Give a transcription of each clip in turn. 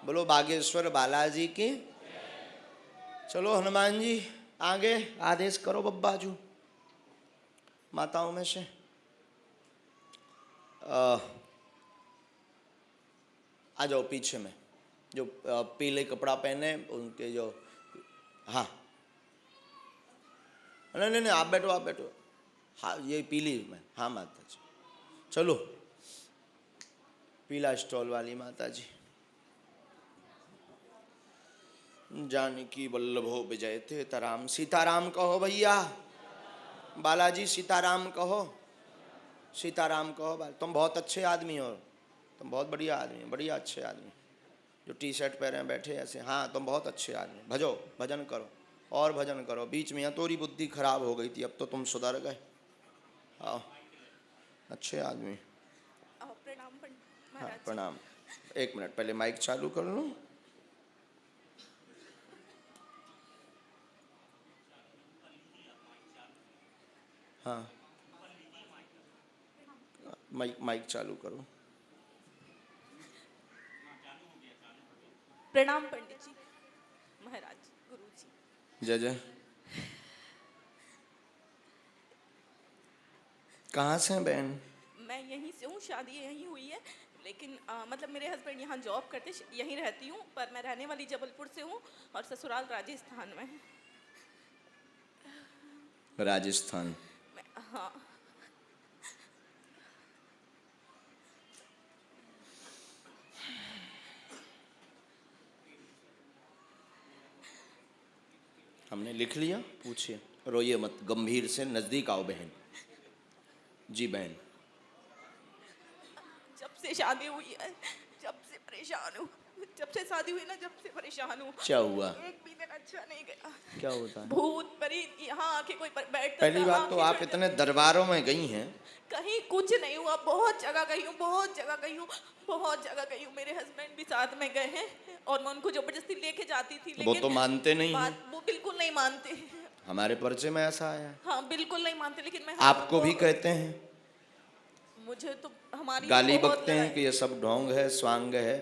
बोलो बागेश्वर बालाजी की। चलो हनुमान जी आगे आदेश करो बब्बाजू माताओं में से। आ जाओ पीछे में, जो पीले कपड़ा पहने उनके जो। हाँ नहीं नहीं नहीं, आप बैठो आप बैठो। हाँ ये पीली में, हाँ माता जी चलो। पीला स्टॉल वाली माता जी। जानकी वल्लभो विजयते तराम। सीताराम कहो भैया, बालाजी सीताराम कहो, सीताराम कहो। तुम बहुत अच्छे आदमी हो, तुम बहुत बढ़िया आदमी हो, बढ़िया अच्छे आदमी जो टी शर्ट पहने बैठे ऐसे। हाँ तुम बहुत अच्छे आदमी, भजो भजन करो और भजन करो। बीच में तोरी बुद्धि खराब हो गई थी, अब तो तुम सुधर गए। हाँ अच्छे आदमी। प्रणाम हाँ महाराज। प्रणाम। एक मिनट पहले माइक चालू कर लूँ। हाँ माइक चालू करो। प्रणाम पंडित जी, महाराज, गुरु जी। जय जय। कहाँ से हैं बहन? मैं यहीं से हूँ, शादी यहीं हुई है, लेकिन मतलब मेरे हस्बैंड यहाँ जॉब करते, यहीं रहती हूँ, पर मैं रहने वाली जबलपुर से हूँ और ससुराल राजस्थान में है। राजस्थान। हाँ हमने लिख लिया, पूछिए, रोइए मत, गंभीर से नजदीक आओ बहन। जी बहन। जब से शादी हुई है, जब से परेशान हूँ, जब से शादी हुई ना, जब से परेशान हूँ। क्या हुआ? एक भी दिन अच्छा नहीं गया। क्या होता है? भूत प्रेत यहाँ आके कोई बैठता पहली था, बात तो आप इतने दरबारों में गई हैं। कहीं कुछ नहीं हुआ। बहुत जगह गई हूँ, बहुत जगह गई हूँ, बहुत जगह गई हूँ। मेरे हस्बैंड भी साथ में गए हैं और मैं उनको जबरदस्ती लेके जाती थी, लेकिन वो तो मानते नहीं हैं। वो बिल्कुल नहीं मानते। हमारे परिचय में ऐसा आया है। हाँ बिल्कुल नहीं मानते, लेकिन मैं आपको भी कहते हैं, मुझे तो हमारी गाली बहुत बकते हैं कि ये सब ढोंग है, स्वांग है,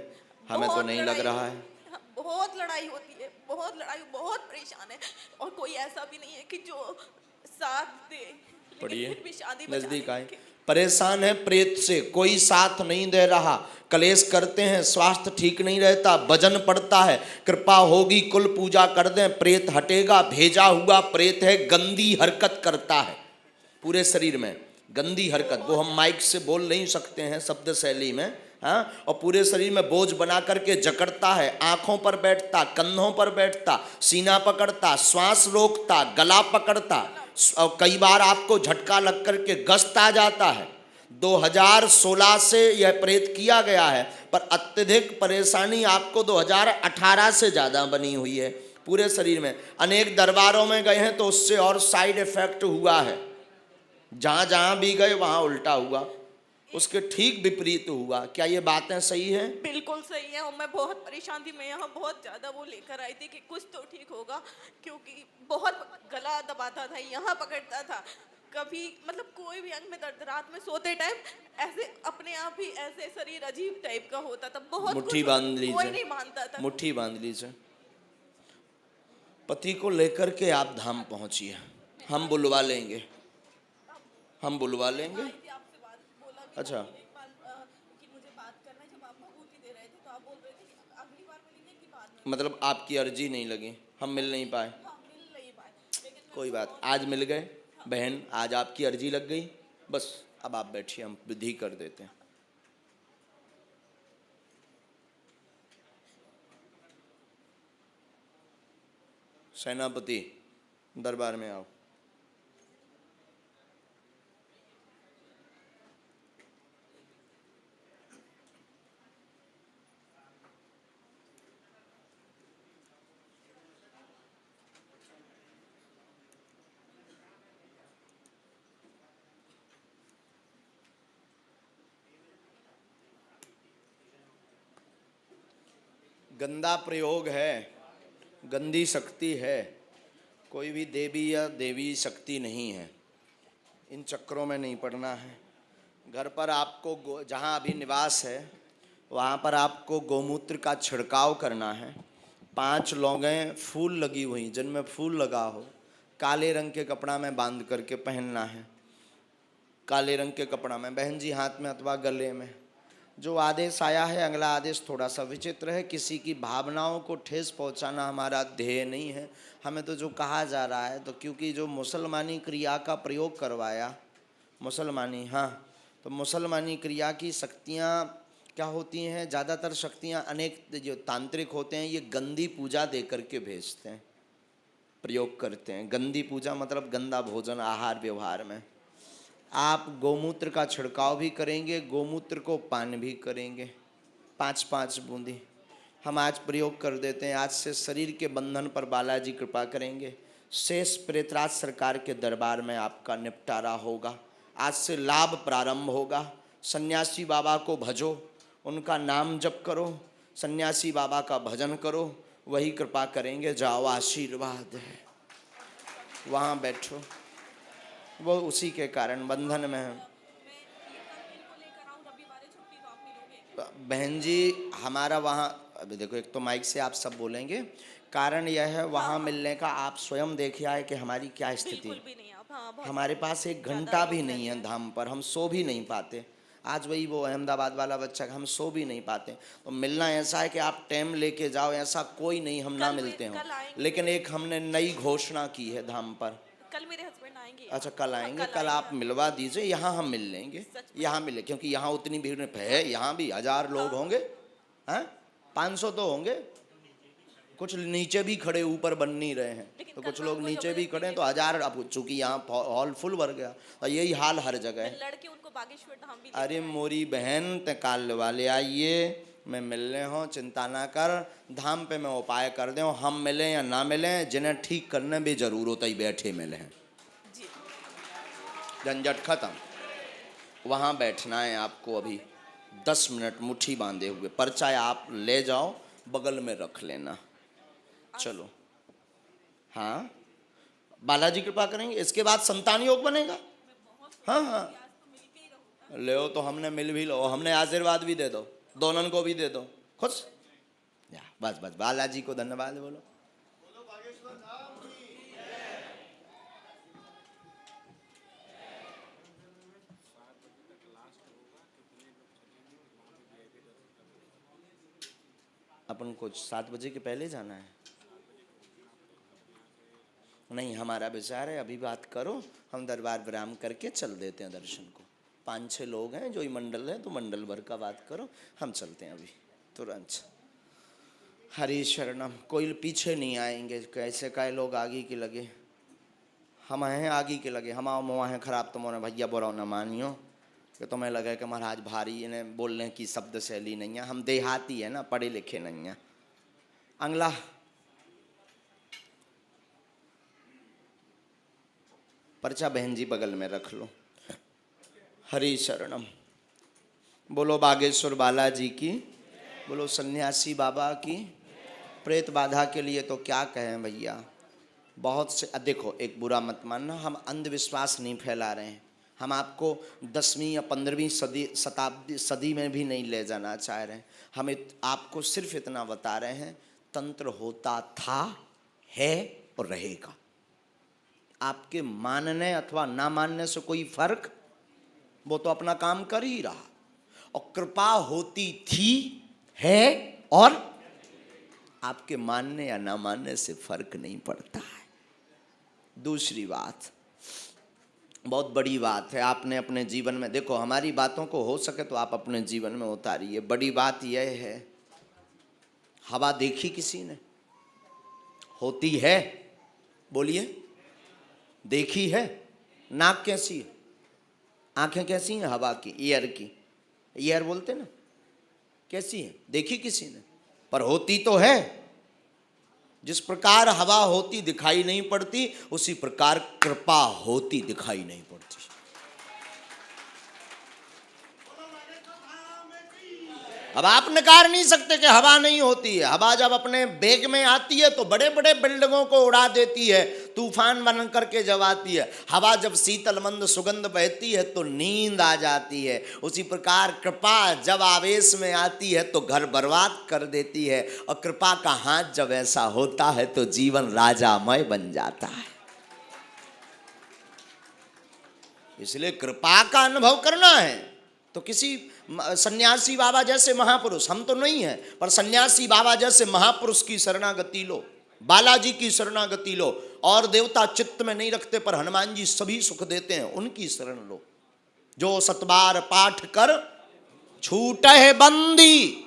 हमें तो बहुत नहीं लग लड़ाई रहा है। बहुत लड़ाई होती है, बहुत लड़ाई, बहुत परेशान है। और कोई ऐसा भी नहीं है कि जो साथ दे, लेकिन पढ़िए, फिर भी शादी नजदीक बचाने आए। के परेशान है प्रेत से, कोई साथ नहीं दे रहा, कलेश करते हैं, स्वास्थ्य ठीक नहीं रहता, वजन पड़ता है, कृपा होगी कुल पूजा कर दें, प्रेत हटेगा, भेजा हुआ प्रेत है, गंदी हरकत करता है पूरे शरीर में, गंदी हरकत। वो हम माइक से बोल नहीं सकते हैं शब्द शैली में। हाँ, और पूरे शरीर में बोझ बना करके जकड़ता है, आंखों पर बैठता, कंधों पर बैठता, सीना पकड़ता, श्वास रोकता, गला पकड़ता, और कई बार आपको झटका लग करके गस्त आ जाता है। 2016 से यह प्रेत किया गया है, पर अत्यधिक परेशानी आपको 2018 से ज़्यादा बनी हुई है पूरे शरीर में। अनेक दरबारों में गए हैं तो उससे और साइड इफेक्ट हुआ है। जहाँ जहाँ भी गए वहाँ उल्टा हुआ, उसके ठीक विपरीत हुआ। क्या ये बातें सही हैं? बिल्कुल सही है। और मैं बहुत परेशान थी, मैं यहाँ बहुत ज़्यादा वो लेकर आई थी कि कुछ तो ठीक होगा, क्योंकि बहुत गला दबाता था, यहाँ पकड़ता था, कभी मतलब कोई भी अंग में दर्द, रात में सोते टाइम ऐसे अपने आप ही ऐसे शरीर अजीब टाइप का होता था, बहुत मुट्ठी कुछ बांध होता, कोई लीजिए, नहीं मानता था। मुट्ठी बांध लीजिए। पति को लेकर के आप धाम पहुँचिए, हम बुलवा लेंगे, हम बुलवा लेंगे। अच्छा, कि मुझे बात करना है, जब आप भभूति दे रहे थे तो आप बोल रहे थे कि अगली बार मिलेंगे कि बाद में। मतलब आपकी अर्जी नहीं लगी, हम मिल नहीं पाए। हाँ मिल नहीं पाए, लेकिन कोई बात, आज मिल गए बहन, आज आपकी अर्जी लग गई, बस अब आप बैठिए, हम विधि कर देते हैं। सेनापति दरबार में आओ। गंदा प्रयोग है, गंदी शक्ति है, कोई भी देवी या देवी शक्ति नहीं है, इन चक्रों में नहीं पड़ना है। घर पर आपको जहाँ अभी निवास है वहाँ पर आपको गोमूत्र का छिड़काव करना है। 5 लौंगें फूल लगी हुई, जिनमें फूल लगा हो, काले रंग के कपड़ा में बांध करके पहनना है। काले रंग के कपड़ा में, बहन जी हाथ में अथवा गले में। जो आदेश आया है, अगला आदेश थोड़ा सा विचित्र है। किसी की भावनाओं को ठेस पहुंचाना हमारा ध्येय नहीं है। हमें तो जो कहा जा रहा है, तो क्योंकि जो मुसलमानी क्रिया का प्रयोग करवाया, मुसलमानी, हाँ, तो मुसलमानी क्रिया की शक्तियाँ क्या होती हैं, ज़्यादातर शक्तियाँ अनेक जो तांत्रिक होते हैं, ये गंदी पूजा दे करके भेजते हैं, प्रयोग करते हैं। गंदी पूजा मतलब गंदा भोजन आहार व्यवहार में। आप गोमूत्र का छिड़काव भी करेंगे, गोमूत्र को पान भी करेंगे, 5-5 बूंदी हम आज प्रयोग कर देते हैं। आज से शरीर के बंधन पर बालाजी कृपा करेंगे। शेष प्रेतराज सरकार के दरबार में आपका निपटारा होगा। आज से लाभ प्रारंभ होगा। सन्यासी बाबा को भजो, उनका नाम जप करो, सन्यासी बाबा का भजन करो, वही कृपा करेंगे। जाओ, आशीर्वाद है, वहाँ बैठो, वो उसी के कारण बंधन में है। बहन जी हमारा वहाँ, अभी देखो, एक तो माइक से आप सब बोलेंगे, कारण यह है वहाँ मिलने का। आप स्वयं देखिए आए कि हमारी क्या स्थिति है। हमारे पास 1 घंटा भी नहीं है धाम पर, हम सो भी नहीं पाते। आज वही वो अहमदाबाद वाला बच्चा, हम सो भी नहीं पाते। तो मिलना ऐसा है कि आप टाइम लेके जाओ, ऐसा कोई नहीं हम ना मिलते हों। लेकिन एक हमने नई घोषणा की है धाम पर। कल मेरे हस्बैंड आएंगे। अच्छा, कल आएंगे, कल आप मिलवा दीजिए, यहाँ हम मिल लेंगे, यहाँ मिले, क्योंकि यहाँ उतनी भीड़ है, यहाँ भी 1000 लोग होंगे, हैं 500 तो होंगे, कुछ नीचे भी खड़े, ऊपर बन नहीं रहे हैं, तो कुछ लोग नीचे भी खड़े हैं, तो 1000। अब चूंकि यहाँ हॉल फुल भर गया, तो यही हाल हर जगह है। लड़के उनको बागेश्वर धाम भी। अरे मोरी बहन, ते काल वाले आइए, मैं मिलने हो, चिंता ना कर, धाम पे मैं उपाय कर दे, हम मिलें या ना मिलें, जिन्हें ठीक करने भी जरूर होता ही बैठे मिले हैं, झंझट खत्म। वहाँ बैठना है आपको अभी 10 मिनट मुट्ठी बांधे हुए। पर्चा आप ले जाओ, बगल में रख लेना। चलो, हाँ, बालाजी कृपा करेंगे, इसके बाद संतान योग बनेगा। हाँ हाँ, ले तो हमने मिल भी लो, हमने आशीर्वाद भी दे दो, दोनों को भी दे दो, खुश। बस बस, बालाजी को धन्यवाद बोलो। अपन को 7 बजे के पहले जाना है। नहीं, हमारा विचार है अभी बात करो, हम दरबार विराम करके चल देते हैं दर्शन को। 5-6 लोग हैं, जो ही मंडल है, तो मंडल भर का बात करो, हम चलते हैं अभी तुरंत। हरि शरणम। कोई पीछे नहीं आएंगे, कैसे काय लोग आगे के लगे, हम हैं आगे के लगे, हम आओ मुँह हैं खराब, तुम्हारे भैया बुरा न मानियो कि तुम्हें लगे कि महाराज भारी, इन्हें बोलने की शब्द शैली नहीं है, हम देहाती है ना, पढ़े लिखे नहीं हैं। अगला पर्चा बहन जी बगल में रख लो। हरि शरणम। बोलो बागेश्वर बालाजी की, बोलो सन्यासी बाबा की। प्रेत बाधा के लिए तो क्या कहें भैया, बहुत से। देखो, एक बुरा मत मानना, हम अंधविश्वास नहीं फैला रहे हैं, हम आपको 10वीं या 15वीं सदी में भी नहीं ले जाना चाह रहे हैं। हम आपको सिर्फ इतना बता रहे हैं, तंत्र होता था, है और रहेगा। आपके मानने अथवा ना मानने से कोई फर्क, वो तो अपना काम कर ही रहा। और कृपा होती थी, है और आपके मानने या ना मानने से फर्क नहीं पड़ता है। दूसरी बात, बहुत बड़ी बात है, आपने अपने जीवन में देखो, हमारी बातों को हो सके तो आप अपने जीवन में उतारिए। बड़ी बात यह है, हवा देखी किसी ने? होती है, बोलिए, देखी है? नाक कैसी है, आंखें कैसी हैं हवा की, एयर की, एयर बोलते ना, कैसी है? देखी किसी ने? पर होती तो है। जिस प्रकार हवा होती दिखाई नहीं पड़ती, उसी प्रकार कृपा होती दिखाई नहीं पड़ती। अब आप नकार नहीं सकते कि हवा नहीं होती है। हवा जब अपने बेग में आती है तो बड़े बड़े बिल्डिंगों को उड़ा देती है, तूफान बन करके जब आती है। हवा जब शीतल मंद सुगंध बहती है तो नींद आ जाती है। उसी प्रकार कृपा जब आवेश में आती है तो घर बर्बाद कर देती है, और कृपा का हाथ जब ऐसा होता है तो जीवन राजामय बन जाता है। इसलिए कृपा का अनुभव करना है तो किसी सन्यासी बाबा जैसे महापुरुष, हम तो नहीं है, पर सन्यासी बाबा जैसे महापुरुष की शरणागति लो, बालाजी की शरणागति लो। और देवता चित्त में नहीं रखते पर हनुमान जी सभी सुख देते हैं, उनकी शरण लो। जो सतबार पाठ कर छूटे बंदी,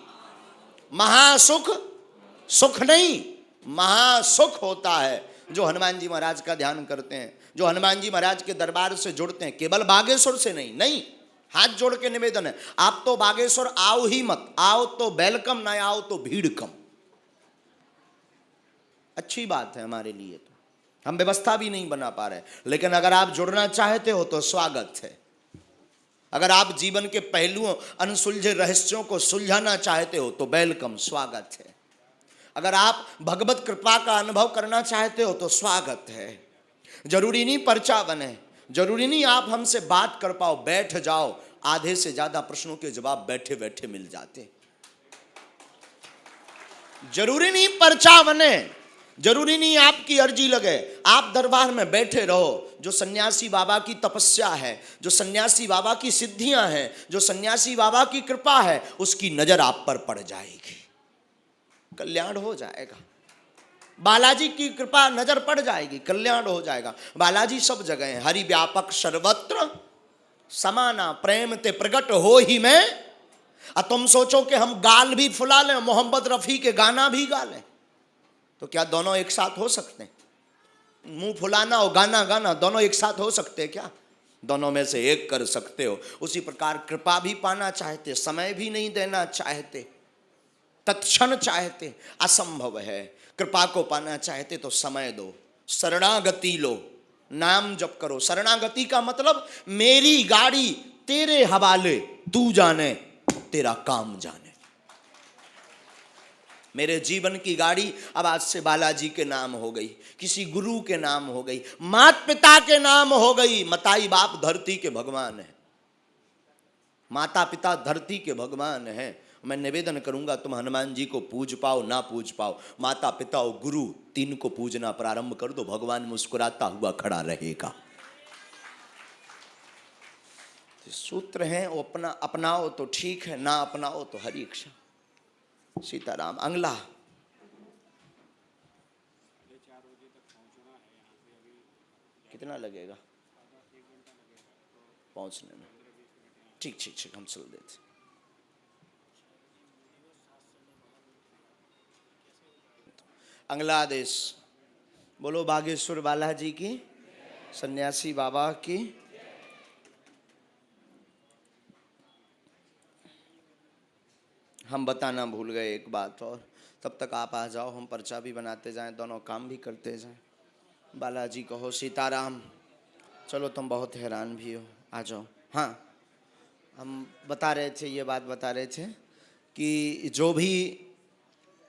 महासुख, सुख नहीं महासुख होता है जो हनुमान जी महाराज का ध्यान करते हैं, जो हनुमान जी महाराज के दरबार से जुड़ते हैं। केवल बागेश्वर से नहीं, नहीं, हाथ जोड़ के निवेदन है, आप तो बागेश्वर आओ ही मत, आओ तो वेलकम, ना आओ तो भीड़ कम। अच्छी बात है हमारे लिए, तो हम व्यवस्था भी नहीं बना पा रहे, लेकिन अगर आप जुड़ना चाहते हो तो स्वागत है। अगर आप जीवन के पहलुओं, अनसुलझे रहस्यों को सुलझाना चाहते हो तो वेलकम, स्वागत है। अगर आप भगवत कृपा का अनुभव करना चाहते हो तो स्वागत है। जरूरी नहीं पर्चा बने, जरूरी नहीं आप हमसे बात कर पाओ, बैठ जाओ, आधे से ज्यादा प्रश्नों के जवाब बैठे बैठे मिल जाते। जरूरी नहीं पर्चा बने, जरूरी नहीं आपकी अर्जी लगे, आप दरबार में बैठे रहो। जो सन्यासी बाबा की तपस्या है, जो सन्यासी बाबा की सिद्धियां हैं, जो सन्यासी बाबा की कृपा है, उसकी नजर आप पर पड़ जाएगी, कल्याण हो जाएगा। बालाजी की कृपा नजर पड़ जाएगी, कल्याण हो जाएगा। बालाजी सब जगह है, हरि व्यापक सर्वत्र समाना, प्रेम ते प्रकट हो ही मैं। अब तुम सोचो कि हम गाल भी फुला लें, मोहम्मद रफी के गाना भी गा लें, तो क्या दोनों एक साथ हो सकते हैं? मुंह फुलाना और गाना गाना दोनों एक साथ हो सकते हैं क्या? दोनों में से एक कर सकते हो। उसी प्रकार कृपा भी पाना चाहते, समय भी नहीं देना चाहते, तत्क्षण चाहते, असंभव है। कृपा को पाना चाहते तो समय दो, शरणागति लो, नाम जप करो। शरणागति का मतलब मेरी गाड़ी तेरे हवाले, तू जाने तेरा काम जाने। मेरे जीवन की गाड़ी अब आज से बालाजी के नाम हो गई, किसी गुरु के नाम हो गई, माता पिता के नाम हो गई। मताई बाप धरती के भगवान है, माता पिता धरती के भगवान हैं। मैं निवेदन करूंगा तुम हनुमान जी को पूज पाओ ना पूज पाओ, माता पिता और गुरु तीन को पूजना प्रारंभ कर दो, भगवान मुस्कुराता हुआ खड़ा रहेगा। सूत्र हैं वो अपनाओ तो ठीक है, ना अपनाओ तो हरि इच्छा। सीताराम। अगला कितना लगेगा पहुंचने में? ठीक ठीक ठीक, हम चल देते। बांग्लादेश। बोलो बागेश्वर बालाजी की, सन्यासी बाबा की। हम बताना भूल गए एक बात और, तब तक आप आ जाओ, हम पर्चा भी बनाते जाएं, दोनों काम भी करते जाएं। बालाजी कहो, सीताराम। चलो तुम बहुत हैरान भी हो, आ जाओ। हाँ, हम बता रहे थे, ये बात बता रहे थे कि जो भी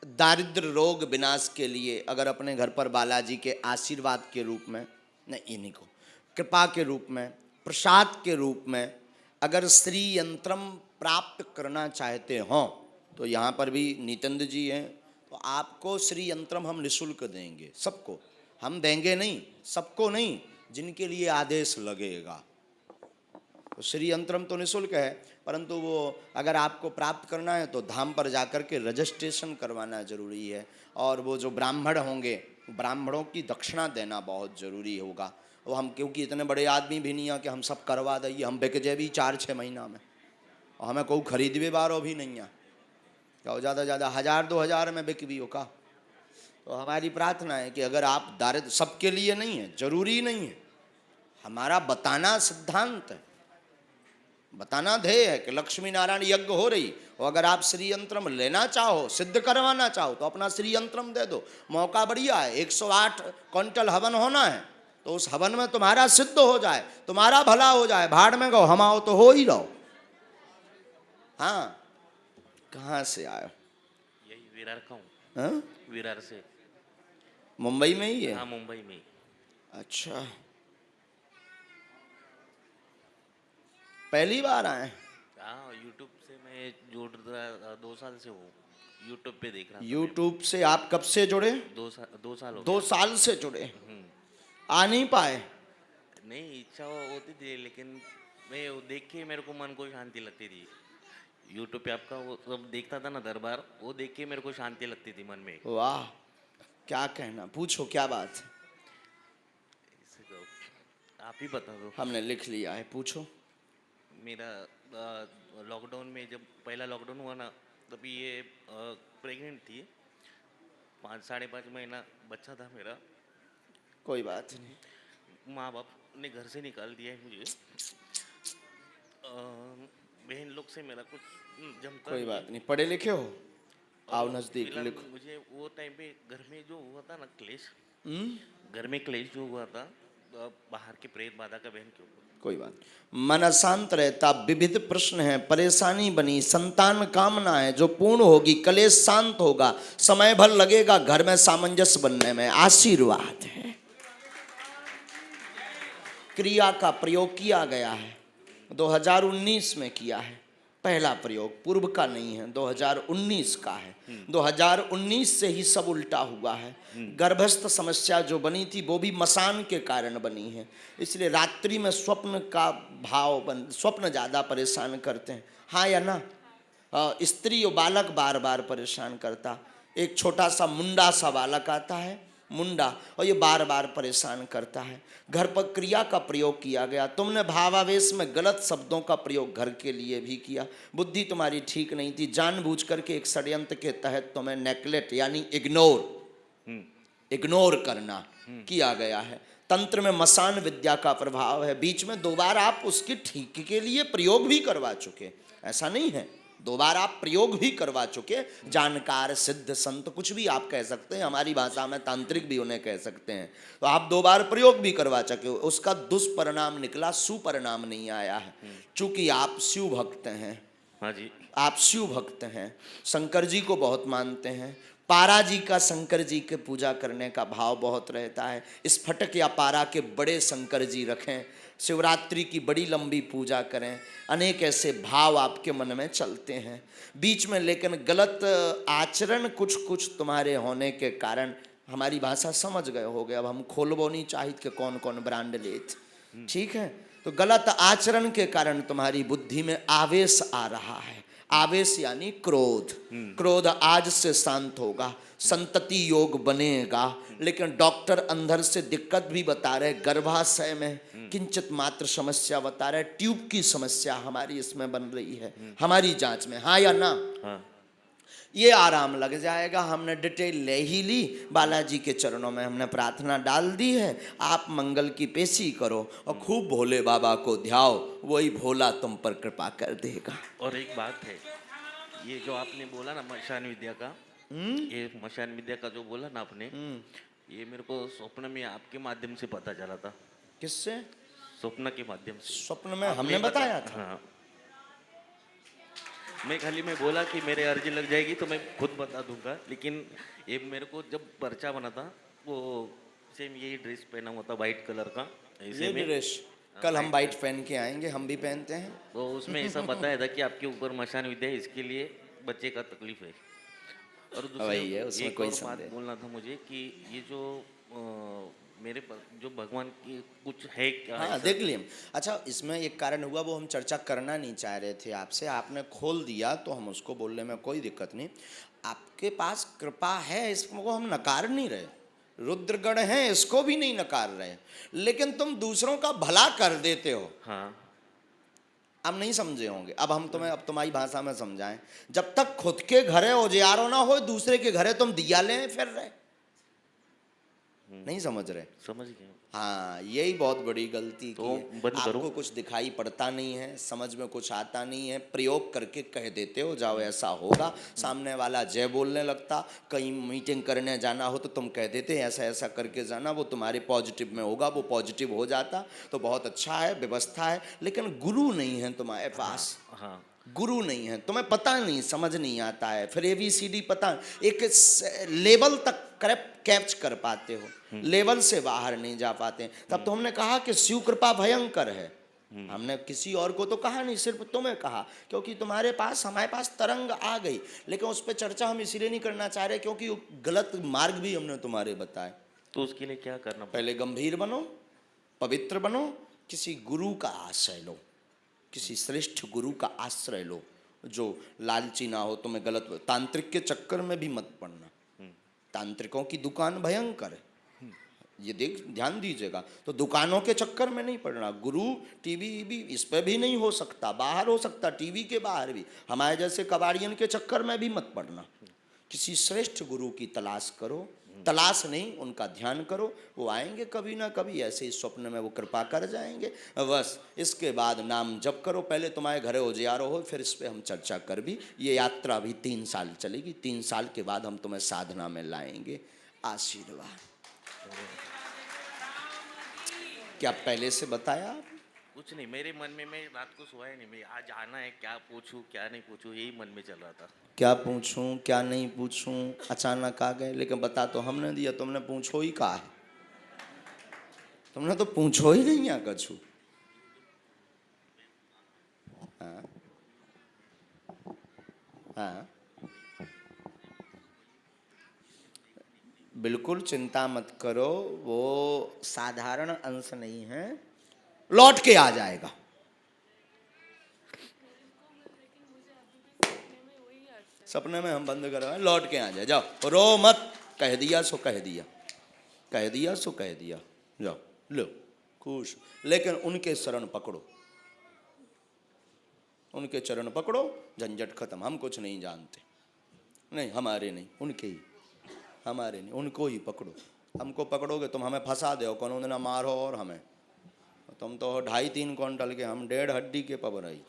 दारिद्र रोग विनाश के लिए अगर अपने घर पर बालाजी के आशीर्वाद के रूप में, नहीं इन्हीं को कृपा के रूप में, प्रसाद के रूप में अगर श्री यंत्रम प्राप्त करना चाहते हो तो यहाँ पर भी नितंद जी हैं, तो आपको श्री यंत्रम हम निःशुल्क देंगे। सबको हम देंगे नहीं, सबको नहीं, जिनके लिए आदेश लगेगा। तो श्री यंत्रम तो निःशुल्क है, परंतु वो अगर आपको प्राप्त करना है तो धाम पर जाकर के रजिस्ट्रेशन करवाना जरूरी है। और वो जो ब्राह्मण होंगे, ब्राह्मणों की दक्षिणा देना बहुत ज़रूरी होगा। वो हम क्योंकि इतने बड़े आदमी भी नहीं है कि हम सब करवा दें, हम बिक जाए भी 4-6 महीना में, और हमें कोई खरीदवे बारो भी नहीं है, क्या ज़्यादा ज़्यादा 1000-2000 में बिक भी होगा। तो हमारी प्रार्थना है कि अगर आप दारिद्र, सबके लिए नहीं है, जरूरी नहीं है, हमारा बताना सिद्धांत है, बताना ध्येय है कि लक्ष्मी नारायण यज्ञ हो रही, और अगर आप श्री यंत्रम लेना चाहो, सिद्ध करवाना चाहो तो अपना श्री यंत्रम दे दो। मौका बढ़िया है, 108 क्विंटल हवन होना है, तो उस हवन में तुम्हारा सिद्ध हो जाए, तुम्हारा भला हो जाए, भाड़ में गो हम आओ तो हो ही रहो। हाँ, कहाँ से आए हो? यही विरार का हूँ। हाँ? विरार से। मुंबई में ही है? हाँ, मुंबई में ही। अच्छा, पहली बार आए? हाँ, यूट्यूब से मैं जुड़ रहा 2 साल से हूँ। यूट्यूब पे देख रहा था। यूट्यूब से आप कब से जुड़े? 2 साल हो 2 गए। साल से जुड़े। आ नहीं पाए? नहीं, इच्छा होती थी, लेकिन मैं वो देख के मेरे को मन को शांति लगती थी। यूट्यूब पे आपका वो सब देखता था ना दरबार, वो देख के मेरे को शांति लगती थी मन में। वाह, क्या कहना, पूछो क्या बात है? इसे तो आप ही बता दो। हमने लिख लिया है, पूछो। मेरा लॉकडाउन में जब पहला लॉकडाउन हुआ ना, तभी ये प्रेग्नेंट थी। 5 साढ़े 5 महीना बच्चा था मेरा। कोई बात नहीं, माँ बाप ने घर से निकाल दिया है मुझे। बहन लोग से मेरा कुछ जमता कोई नहीं बात है। नहीं। पढ़े लिखे हो? आओ और नजदीक फिलहाल लिखो। मुझे वो टाइम पे घर में जो हुआ था ना क्लेश, हम्म? घर में क्लेश जो हुआ था, बाहर के प्रेत बाधा का बहन के ऊपर। कोई बात नहीं। मन अशांत रहता, विविध प्रश्न है, परेशानी बनी, संतान कामना है जो पूर्ण होगी, कलेश शांत होगा, समय भर लगेगा घर में सामंजस्य बनने में, आशीर्वाद है। क्रिया का प्रयोग किया गया है, 2019 में किया है पहला प्रयोग, पूर्व का नहीं है, 2019 का है। 2019 से ही सब उल्टा हुआ है। गर्भस्थ समस्या जो बनी थी वो भी मसान के कारण बनी है, इसलिए रात्रि में स्वप्न का स्वप्न ज़्यादा परेशान करते हैं, हाँ या ना? स्त्री और बालक बार बार परेशान करता। एक छोटा सा मुंडा सा बालक आता है, मुंडा, और ये बार बार परेशान करता है। घर पर क्रिया का प्रयोग किया गया, तुमने भावावेश में गलत शब्दों का प्रयोग घर के लिए भी किया। बुद्धि तुम्हारी ठीक नहीं थी, जानबूझ करके एक षड्यंत्र के तहत तुम्हें नेग्लेक्ट यानी इग्नोर करना किया गया है। तंत्र में मसान विद्या का प्रभाव है। बीच में 2 बार आप उसके ठीक के लिए प्रयोग भी करवा चुके, ऐसा नहीं है, 2 बार आप प्रयोग भी करवा चुके। जानकार, सिद्ध, संत, कुछ भी आप कह सकते हैं, हमारी भाषा में तांत्रिक भी उन्हें कह सकते हैं। तो आप 2 बार प्रयोग भी करवा चुके, उसका दुष्परिणाम निकला, सुपरिणाम नहीं आया है। चूंकि आप शिव भक्त हैं, हाँ जी। आप शिव भक्त हैं, शंकर जी को बहुत मानते हैं, पारा जी का, शंकर जी के पूजा करने का भाव बहुत रहता है। स्फटिक या पारा के बड़े शंकर जी रखें, शिवरात्रि की बड़ी लंबी पूजा करें, अनेक ऐसे भाव आपके मन में चलते हैं। बीच में लेकिन गलत आचरण कुछ कुछ तुम्हारे होने के कारण हमारी भाषा समझ गए होगे, अब हम खोलबो नहीं चाहिए कि कौन कौन ब्रांड लेत, ठीक है? तो गलत आचरण के कारण तुम्हारी बुद्धि में आवेश आ रहा है। आवेश यानी क्रोध। क्रोध आज से शांत होगा, संतति योग बनेगा। लेकिन डॉक्टर अंदर से दिक्कत भी बता रहे, गर्भाशय में किंचित मात्र समस्या बता रहे, ट्यूब की समस्या हमारी इसमें बन रही है, हमारी जांच में, हाँ या ना? हाँ। ये आराम लग जाएगा। हमने डिटेल ले ही ली, बालाजी के चरणों में हमने प्रार्थना डाल दी है। आप मंगल की पेशी करो और खूब भोले बाबा को ध्याओ, वही भोला तुम पर कृपा कर देगा। और एक बात है, ये जो आपने बोला ना मशान विद्या का, ये मशान विद्या का जो बोला ना आपने, ये मेरे को स्वप्न में आपके माध्यम से पता चला था। किससे? स्वप्न के माध्यम से। स्वप्न में आपने हमने बताया था? हाँ। मैं बोला कि मेरे अर्जी लग जाएगी तो मैं खुद बता दूंगा, लेकिन ये मेरे को जब पर्चा बना था वो सेम यही ड्रेस पहना हुआ था वाइट कलर का, ये ड्रेस कल हम वाइट पहन के आएंगे, हम भी पहनते हैं। तो उसमें ऐसा बताया था कि आपके ऊपर मशान विद्या है, इसके लिए बच्चे का तकलीफ है। और वही है, उसमें एक कोई और बात संदेह। बोलना था मुझे कि ये जो मेरे जो भगवान की कुछ है क्या? हाँ, ऐसा? देख लिए। अच्छा, इसमें एक कारण हुआ, वो हम चर्चा करना नहीं चाह रहे थे आपसे, आपने खोल दिया तो हम उसको बोलने में कोई दिक्कत नहीं। आपके पास कृपा है, इसको हम नकार नहीं रहे, रुद्रगण है इसको भी नहीं नकार रहे, लेकिन तुम दूसरों का भला कर देते हो। हाँ। अब नहीं समझे होंगे, अब हम तुम्हें, अब तुम्हारी भाषा में समझाएं। जब तक खुद के घरे उजियारो ना हो, दूसरे के घरे तुम दिया ले फिर रहे, नहीं समझ रहे? समझ गए। हाँ, यही बहुत बड़ी गलती तो की है। बंद करो। आपको कुछ दिखाई पड़ता नहीं है, समझ में कुछ आता नहीं है, प्रयोग करके कह देते हो जाओ ऐसा होगा, सामने वाला जय बोलने लगता। कहीं मीटिंग करने जाना हो तो तुम कह देते ऐसा ऐसा करके जाना, वो तुम्हारे पॉजिटिव में होगा, वो पॉजिटिव हो जाता। तो बहुत अच्छा है, व्यवस्था है, लेकिन गुरु नहीं है तुम्हारे पास। हाँ। गुरु नहीं है, तुम्हें पता नहीं, समझ नहीं आता है, फिर ABCD पता, एक लेवल तक कैप्च कर पाते हो, लेवल से बाहर नहीं जा पाते। तब तो हमने कहा कि शिव कृपा भयंकर है। हमने किसी और को तो कहा नहीं, सिर्फ तुम्हें कहा, क्योंकि तुम्हारे पास, हमारे पास तरंग आ गई। लेकिन उस पर चर्चा हम इसीलिए नहीं करना चाह रहे क्योंकि वो गलत मार्ग भी हमने तुम्हारे बताए। तो उसके लिए क्या करना पहले गंभीर बनो, पवित्र बनो, किसी गुरु का आश्रय लो, किसी श्रेष्ठ गुरु का आश्रय लो जो लालची ना हो, तुम्हें गलत, तांत्रिक के चक्कर में भी मत पड़ना। तांत्रिकों की दुकान भयंकर है, ये ध्यान दीजिएगा। तो दुकानों के चक्कर में नहीं पड़ना। गुरु टीवी भी इस पे भी नहीं हो सकता, बाहर हो सकता, टीवी के बाहर भी। हमारे जैसे कबाड़ियन के चक्कर में भी मत पड़ना। किसी श्रेष्ठ गुरु की तलाश करो, तलाश नहीं, उनका ध्यान करो, वो आएंगे कभी ना कभी, ऐसे ही स्वप्न में वो कृपा कर जाएंगे। बस इसके बाद नाम जप करो। पहले तुम्हारे घरे उजियारो हो, फिर इस पर हम चर्चा कर भी। ये यात्रा भी 3 साल चलेगी, 3 साल के बाद हम तुम्हें साधना में लाएंगे। आशीर्वाद। क्या पहले से बताया? कुछ नहीं, मेरे मन में, मैं रात को सोया नहीं, मैं आज आना है, क्या पूछूं क्या नहीं पूछूं, यही मन में चल रहा था। क्या पूछूं क्या नहीं पूछूं, अचानक आ गए। लेकिन बता तो हमने दिया, तुमने पूछो ही कहा है, तुमने तो पूछो ही नहीं है कछु। हाँ हाँ, बिल्कुल चिंता मत करो, वो साधारण अंश नहीं है, लौट के आ जाएगा। सपने में हम बंद करवाए, लौट के आ जाए। जाओ, रो मत, कह दिया सो कह दिया, कह दिया सो कह दिया, जाओ लो खुश। लेकिन उनके शरण पकड़ो, उनके चरण पकड़ो, झंझट खत्म। हम कुछ नहीं जानते, नहीं हमारे नहीं, उनके ही, हमारे नहीं, उनको ही पकड़ो। हमको पकड़ोगे तुम हमें फंसा दो, कौन ना मारो। और हमें, तुम तो 2.5-3 क्विंटल के, हम 1.5 हड्डी के पबराई।